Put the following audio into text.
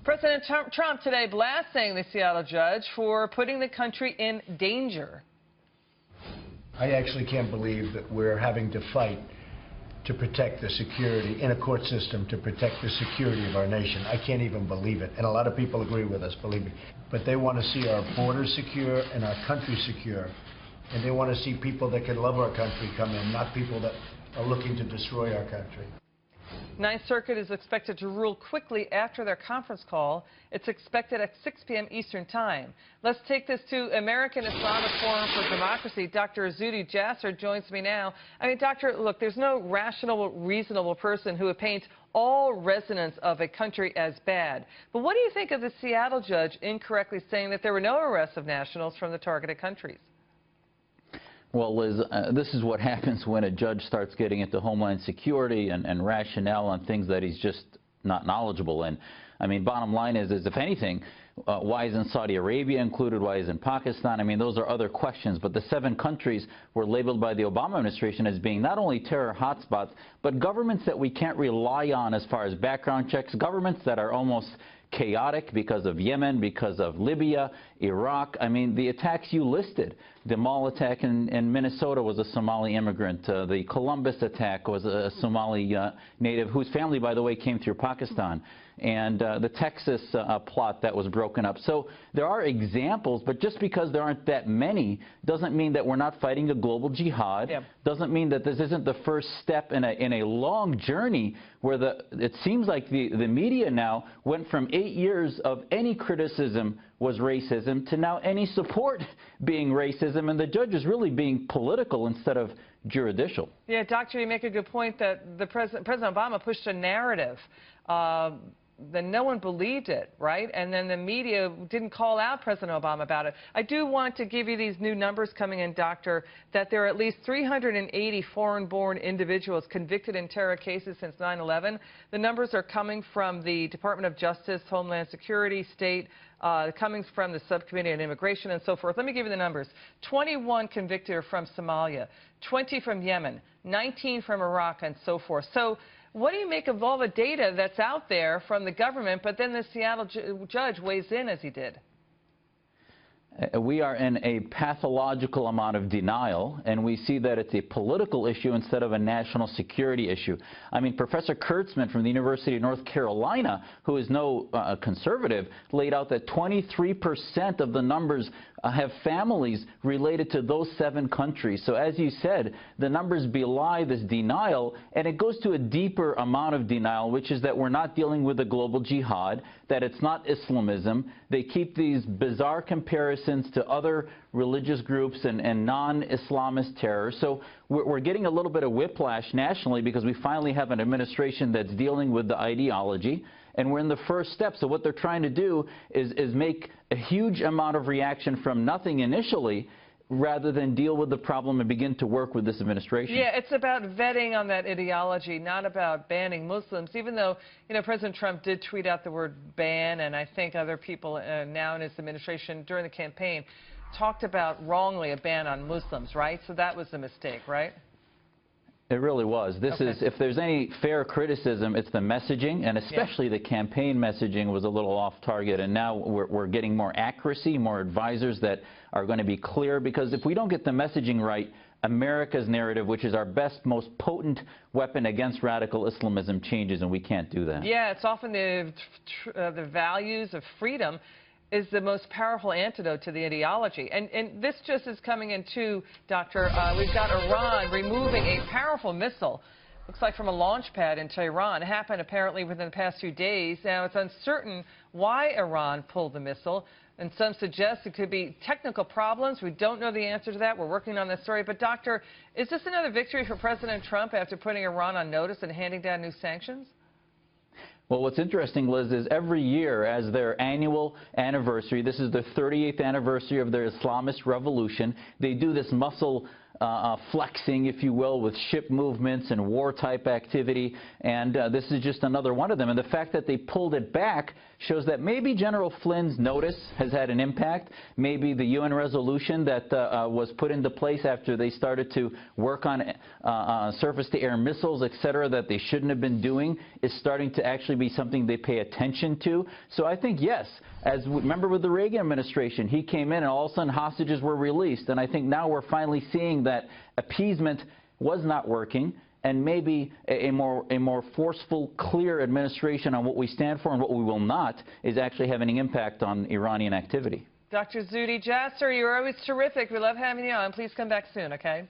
President Trump today blasting the Seattle judge for putting the country in danger. I actually can't believe that we're having to fight to protect the security in a court system, to protect the security of our nation. I can't even believe it. And a lot of people agree with us, believe me. But they want to see our borders secure and our country secure. And they want to see people that can love our country come in, not people that are looking to destroy our country. Ninth Circuit is expected to rule quickly after their conference call. It's expected at 6 p.m. Eastern Time. Let's take this to American Islamic Forum for Democracy. Dr. Zuhdi Jasser joins me now. I mean, doctor, look, there's no rational, reasonable person who would paint all residents of a country as bad. But what do you think of the Seattle judge incorrectly saying that there were no arrests of nationals from the targeted countries? Well, Liz, this is what happens when a judge starts getting into Homeland Security and rationale on things that he's just not knowledgeable in. I mean, bottom line is if anything, why isn't Saudi Arabia included? Why isn't Pakistan? I mean, those are other questions. But the 7 countries were labeled by the Obama administration as being not only terror hotspots, but governments that we can't rely on as far as background checks, governments that are almost chaotic because of Yemen, because of Libya, Iraq. I mean, the attacks you listed, the mall attack in Minnesota was a Somali immigrant. The Columbus attack was a Somali native whose family, by the way, came through Pakistan. And the Texas plot that was broken up. So there are examples, but just because there aren't that many doesn't mean that we're not fighting a global jihad. Yep. Doesn't mean that this isn't the first step in a long journey where it seems like the media now went from 8 years of any criticism was racism to now any support being racism, and the judge is really being political instead of juridical. Yeah, Doctor, you make a good point that President Obama pushed a narrative. Then no one believed it, right? And then the media didn't call out President Obama about it. I do want to give you these new numbers coming in, Doctor, that there are at least 380 foreign-born individuals convicted in terror cases since 9/11. The numbers are coming from the Department of Justice, Homeland Security, State, coming from the Subcommittee on Immigration and so forth. Let me give you the numbers. 21 convicted are from Somalia, 20 from Yemen, 19 from Iraq, and so forth. So what do you make of all the data that's out there from the government, but then the Seattle judge weighs in as he did? We are in a pathological amount of denial, and we see that it's a political issue instead of a national security issue. I mean, Professor Kurtzman from the University of North Carolina, who is no conservative, laid out that 23% of the numbers have families related to those 7 countries. So as you said, the numbers belie this denial, and it goes to a deeper amount of denial, which is that we're not dealing with a global jihad, that it's not Islamism. They keep these bizarre comparisons to other religious groups and non-Islamist terror. So we're getting a little bit of whiplash nationally because we finally have an administration that's dealing with the ideology, and we're in the first step. So what they're trying to do is make a huge amount of reaction from nothing initially, rather than deal with the problem and begin to work with this administration. Yeah, it's about vetting on that ideology, not about banning Muslims, even though, you know, President Trump did tweet out the word ban, and I think other people now in his administration during the campaign talked about wrongly a ban on Muslims, right? So that was a mistake, right? It really was. This is, if there's any fair criticism, it's the messaging, and especially the campaign messaging was a little off target. And now we're getting more accuracy, more advisors that are going to be clear, because if we don't get the messaging right, America's narrative, which is our best, most potent weapon against radical Islamism, changes, and we can't do that. Yeah, it's often the values of freedom is the most powerful antidote to the ideology. And this just is coming in too, Doctor. We've got Iran removing a powerful missile, looks like from a launch pad in Tehran. It happened apparently within the past few days. Now, it's uncertain why Iran pulled the missile, and some suggest it could be technical problems. We don't know the answer to that. We're working on this story. But, Doctor, is this another victory for President Trump after putting Iran on notice and handing down new sanctions? Well, what's interesting, Liz, is every year as their annual anniversary, this is the 38th anniversary of their Islamist revolution, they do this flexing, if you will, with ship movements and war-type activity, and this is just another one of them. And the fact that they pulled it back shows that maybe General Flynn's notice has had an impact. Maybe the UN resolution that was put into place after they started to work on surface-to-air missiles, etc., that they shouldn't have been doing, is starting to actually be something they pay attention to. So I think, yes, as remember with the Reagan administration, he came in and all of a sudden hostages were released. And I think now we're finally seeing that appeasement was not working, and maybe a more forceful, clear administration on what we stand for and what we will not is actually having an impact on Iranian activity. Dr. Zuhdi Jasser, you're always terrific. We love having you on. Please come back soon, okay?